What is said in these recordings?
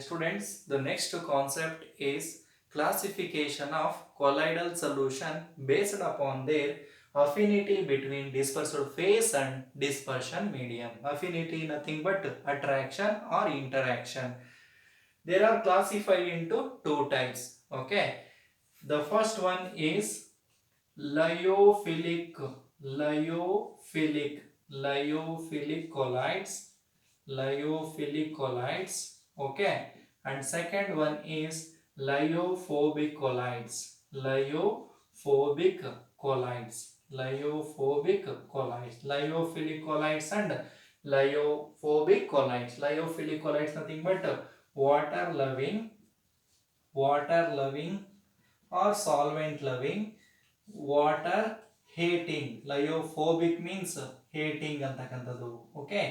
students, the next concept is classification of colloidal solution based upon their affinity between dispersal phase and dispersion medium. Affinity nothing but attraction or interaction. They are classified into two types. Okay. The first one is lyophilic, lyophilic, lyophilic colloids, lyophilic colloids. Okay, and second one is lyophobic colloids, lyophobic colloids, lyophobic colloids, lyophilic colloids and lyophobic colloids. Lyophilic colloids nothing but water loving or solvent loving, water hating. Lyophobic means hating antakantadu. Okay,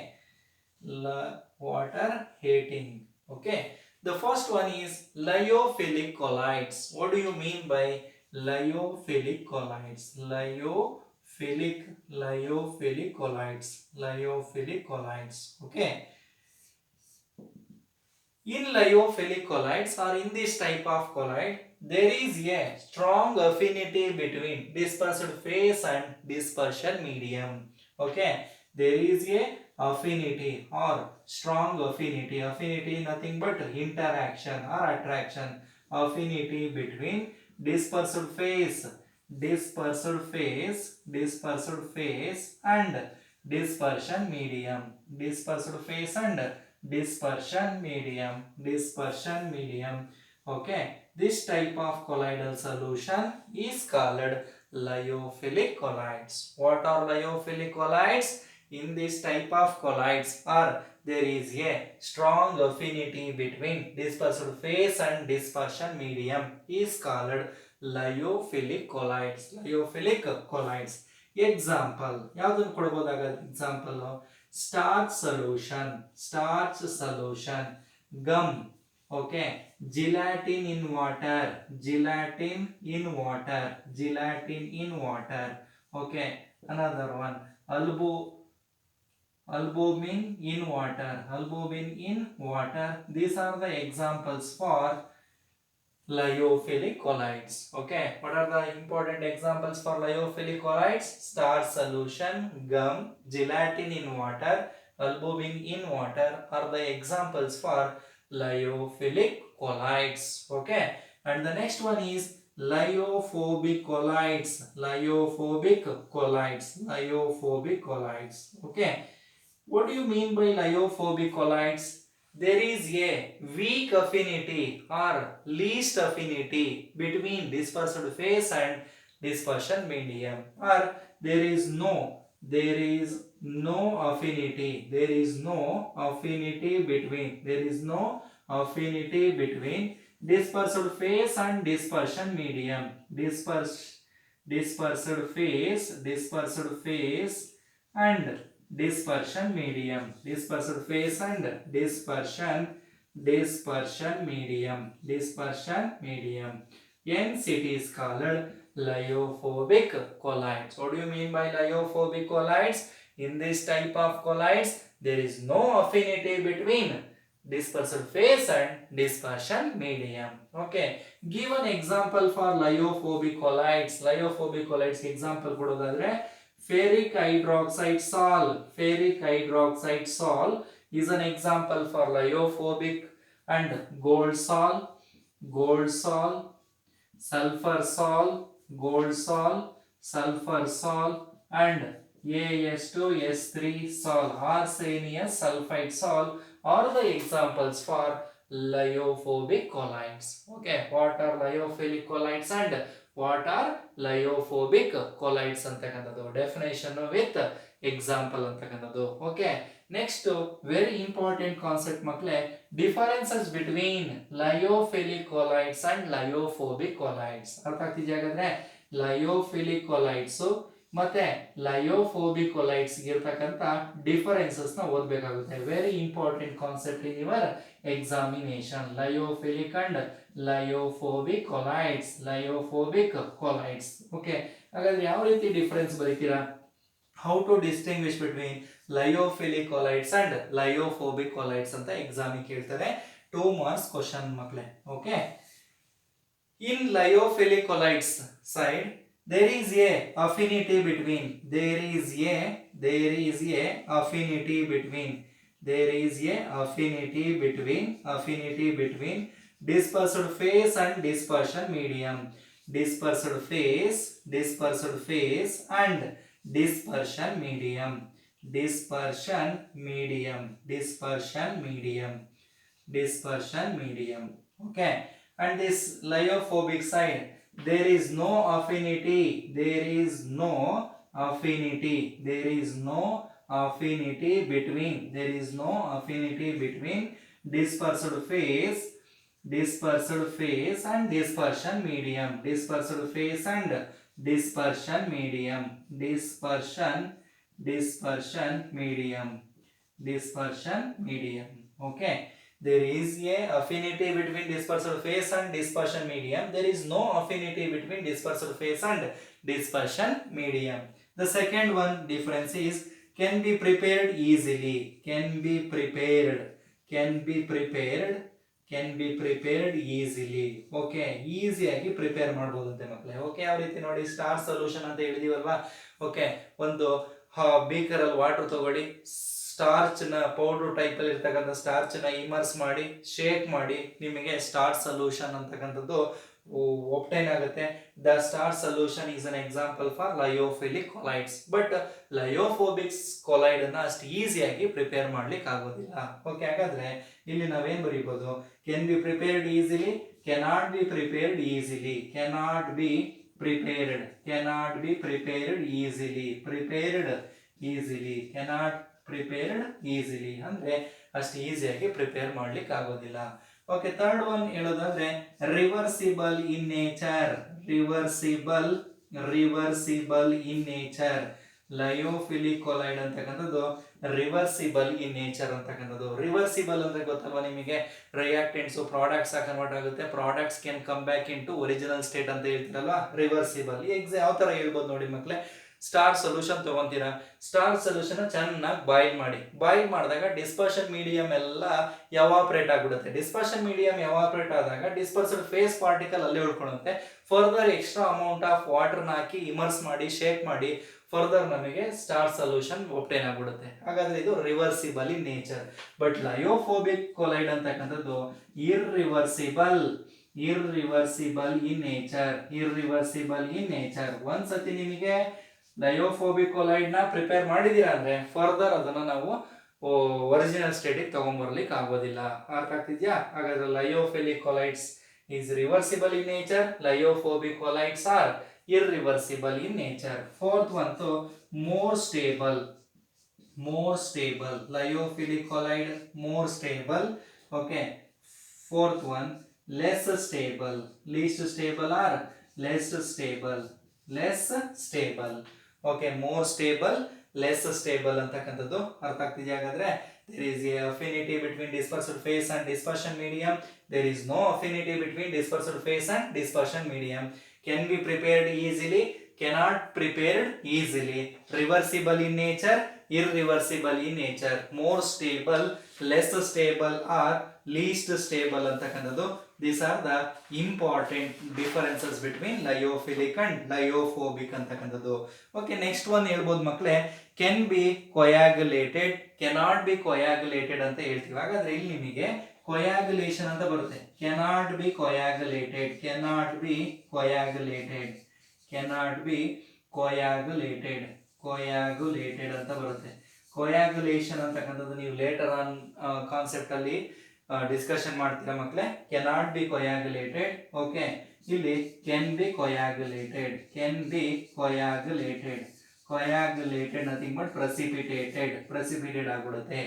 water hating. Okay, the first one is lyophilic colloids. What do you mean by lyophilic colloids? Lyophilic colloids, lyophilic colloids. Okay, in lyophilic colloids or in this type of colloid, there is a strong affinity between dispersed phase and dispersion medium. Okay, there is a affinity or strong affinity. Affinity nothing but interaction or attraction. Affinity between dispersed phase, dispersed phase and dispersion medium. Dispersed phase and dispersion medium. Okay, this type of colloidal solution is called lyophilic colloids. What are lyophilic colloids? In this type of colloids or there is a strong affinity between dispersed phase and dispersion medium is called lyophilic colloids. Lyophilic colloids. Example, ಯಾವುದನ್ನು ಕೊಡಬಹುದಾದ example? Starch solution, gum. Okay, gelatin in water, okay, another one, albumin in water. These are the examples for lyophilic colloids. Okay, what are the important examples for lyophilic colloids? Starch solution, gum, gelatin in water, albumin in water are the examples for lyophilic colloids. Okay, and the next one is lyophobic colloids. Okay, what do you mean by lyophobic colloids? There is a weak affinity or least affinity between dispersed phase and dispersion medium, or there is no affinity, dispersed phase and dispersion medium. Dispersed phase and dispersion medium. Hence it is called lyophobic colloids. What do you mean by lyophobic colloids? In this type of colloids, there is no affinity between dispersed phase and dispersion medium. Okay, give an example for lyophobic colloids. Example ಕೊಡೋದಾದ್ರೆ ferric hydroxide sol is an example for lyophobic, and gold sol, sulfur sol, and AS2S3 sol, arsenious sulfide sol are the examples for lyophobic colloids. Okay, what are lyophilic colloids and what are lyophobic colloids ಅಂತಕ್ಕಂಥದ್ದು definition with example ಅಂತಕ್ಕಂಥದ್ದು. Okay, next very important concept ಮಕ್ಕಳೇ, differences between lyophilic colloids and lyophobic colloids. ಅರ್ಥ ಆಗ್ತಿದೆಯಾ ಹಾಗಾದ್ರೆ? ಲಯೋಫಿಲಿಕ್ colloids ಮತ್ತೆ ಲಯೋಫೋಬಿಕ್ colloids ಇರತಕ್ಕಂತ differences ನ ಓದಬೇಕಾಗುತ್ತೆ. Very important concept in your examination. Lyophilic and lyophobic colloids. Okay, ಹಾಗಾದ್ರೆ ಯಾವ ರೀತಿ ಡಿಫರೆನ್ಸ್ ಬರೀತೀರಾ? How to distinguish between lyophilic colloids and lyophobic colloids ಅಂತ ಎಕ್ಸಾಮಿಗೆ ಕೇಳ್ತಾರೆ. 2 marks question ಮಕ್ಕಳೇ. Okay, in lyophilic colloids side there is a affinity between affinity between dispersed phase and dispersion medium and dispersion medium. Okay, and this lyophobic side there is no affinity between dispersed phase and dispersion medium. Okay, there is a affinity between dispersed phase and dispersion medium. There is no affinity between dispersed phase and dispersion medium. The second one difference is can be prepared easily. Okay, ಈಸಿಯಾಗಿ prepare ಮಾಡಬಹುದಂತೆ ಮಕ್ಕಳೇ. Okay, ಯಾವ ರೀತಿ ನೋಡಿ, star solution ಅಂತ ಹೇಳಿದೀವಲ್ವಾ. Okay, ಒಂದು beaker ಅಲ್ಲಿ water ತಗೊಳ್ಳಿ, starch ನ ಪೌಡರ್ ಟೈಪ್ ಅಲ್ಲಿ ಇರ್ತಕ್ಕಂಥ ಸ್ಟಾರ್ಚ್ ನ ಇಮರ್ಸ್ ಮಾಡಿ ಶೇಕ್ ಮಾಡಿ ನಿಮಗೆ ಸ್ಟಾರ್ ಸೊಲ್ಯೂಷನ್ ಅಂತಕ್ಕಂಥದ್ದು obtain ಆಗುತ್ತೆ. The star solution is an example for lyophilic colloids. But lyophobic colloid ಅನ್ನ ಅಷ್ಟು ಈಸಿಯಾಗಿ ಪ್ರಿಪೇರ್ ಮಾಡ್ಲಿಕ್ಕೆ ಆಗೋದಿಲ್ಲ. ಓಕೆ, ಹಾಗಾದ್ರೆ ಇಲ್ಲಿ ನಾವೇನ್ ಬರೀಬಹುದು, can be prepared easily, cannot be prepared easily, cannot be prepared easily ಅಂದ್ರೆ ಅಷ್ಟು ಈಸಿಯಾಗಿ ಪ್ರಿಪೇರ್ ಮಾಡ್ಲಿಕ್ಕೆ ಆಗೋದಿಲ್ಲ. ಓಕೆ, ಥರ್ಡ್ ಒನ್ ಹೇಳೋದಾದ್ರೆ reversible in nature. Lyophilic colloid ಅಂತಕ್ಕಂಥದ್ದು ರಿವರ್ಸಿಬಲ್ ಇನ್ ನೇಚರ್ ಅಂತಕ್ಕಂಥದ್ದು. ರಿವರ್ಸಿಬಲ್ ಅಂದ್ರೆ ಗೊತ್ತಲ್ವಾ ನಿಮಗೆ, ರಿಯಾಕ್ಟೆಂಟ್ಸ್ ಪ್ರಾಡಕ್ಟ್ಸ್ ಕನ್ವರ್ಟ್ ಆಗುತ್ತೆ, products can come back into original state ಅಂತ ಹೇಳ್ತೀರಲ್ವಾ, ರಿವರ್ಸಿಬಲ್. ಯಾವ ತರ ಹೇಳ್ಬೋದು ನೋಡಿ ಮಕ್ಕಳೇ, ಸ್ಟಾರ್ ಸೊಲ್ಯೂಷನ್ ತಗೊಂತೀರಾ, ಸ್ಟಾರ್ ಸೊಲ್ಯೂಷನ್ ಚೆನ್ನಾಗಿ ಬಾಯ್ಲ್ ಮಾಡಿದಾಗ ಡಿಸ್ಪರ್ಷನ್ ಮೀಡಿಯಂ ಎಲ್ಲ ಎವಾಪರೇಟ್ ಆಗ್ಬಿಡುತ್ತೆ. ಡಿಸ್ಪರ್ಷನ್ ಮೀಡಿಯಂ ಎವಾಪರೇಟ್ ಆದಾಗ ಡಿಸ್ಪರ್ಸ್ಡ್ ಫೇಸ್ ಪಾರ್ಟಿಕಲ್ ಅಲ್ಲೇ ಉಳ್ಕೊಳ್ಳುತ್ತೆ. Further extra amount of water hockey immerse ಮಾಡಿ ಶೇಕ್ ಮಾಡಿ ಫರ್ದರ್ ನಮಗೆ ಸ್ಟಾರ್ ಸೊಲ್ಯೂಷನ್ ಒಬ್ಟೈನ್ ಆಗ್ಬಿಡುತ್ತೆ. ಹಾಗಾದ್ರೆ ಇದು reversible in nature. But lyophobic colloid ಅಂತಕ್ಕಂಥದ್ದು ಇರ್ರಿವರ್ಸಿಬಲ್ ಇನ್ ನೇಚರ್. ಒಂದ್ಸತಿ ನಿಮಗೆ ಲಯೋಫೋಬಿಕ್ ಕೊಲೈಡ್ ನ ಪ್ರಿಪೇರ್ ಮಾಡಿದೀರಾ ಅಂದ್ರೆ ಫರ್ದರ್ ಅದನ್ನ ನಾವು ಒರಿಜಿನಲ್ ಸ್ಟೇಟಿಗೆ ತಗೊಂಡ್ಬರ್ಲಿಕ್ಕೆ ಆಗೋದಿಲ್ಲ. ಅರ್ಥ ಆಗ್ತಿದ್ಯಾ? ಹಾಗಾದ್ರೆ ಲಯೋಫಿಲಿಕ್ colloids is reversible in nature, lyophobic colloids are irreversible in nature. Fourth one to more stable. Lyophilic colloid more stable. Okay. Fourth one less stable. Least stable or less stable. Okay, more stable, less stable ಅಂತಕ್ಕಂಥದ್ದು ಅರ್ಥ ಆಗ್ತಿದೆಯಾ? ಹಾಗಾದ್ರೆ there is a affinity between dispersed phase and dispersion medium. There is no affinity between dispersed phase and dispersion medium. Can be prepared easily, cannot prepared easily. Reversible in nature, irreversible in nature. More stable, less stable or least stable ಅಂತಕ್ಕಂಥದ್ದು. These are the important differences between lyophilic and lyophobic ಅಂತಕ್ಕಂಥದ್ದು. Okay, next one ಹೇಳ್ಬೋದು ಮಕ್ಕಳೇ, can be coagulated, cannot be coagulated ಅಂತ ಹೇಳ್ತೀವಿ. ಹಾಗಾದ್ರೆ ಇಲ್ಲಿ ನಿಮಗೆ coagulation ಅಂತ ಬರುತ್ತೆ. cannot be coagulated ಅಂತ ಬರುತ್ತೆ. coagulation ಅಂತಕ್ಕಂಥದ್ದು ನೀವು ಲೇಟರ್ ಆನ್ ಕಾನ್ಸೆಪ್ಟ್ ಅಲ್ಲಿ ಡಿಸ್ಕಷನ್ ಮಾಡ್ತೀರಾ ಮಕ್ಕಳೇ. Cannot be coagulated. ಓಕೆ, ಇಲ್ಲಿ can be coagulated nothing but precipitated ಆಗ್ಬಿಡುತ್ತೆ.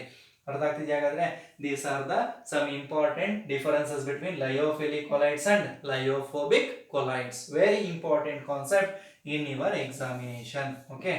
ಅರ್ಥ ಆಗ್ತಿದೆಯಾ? ಹಾಗಾದ್ರೆ these are the some important differences between lyophilic colloids and lyophobic colloids. Very important concept in your examination. Okay.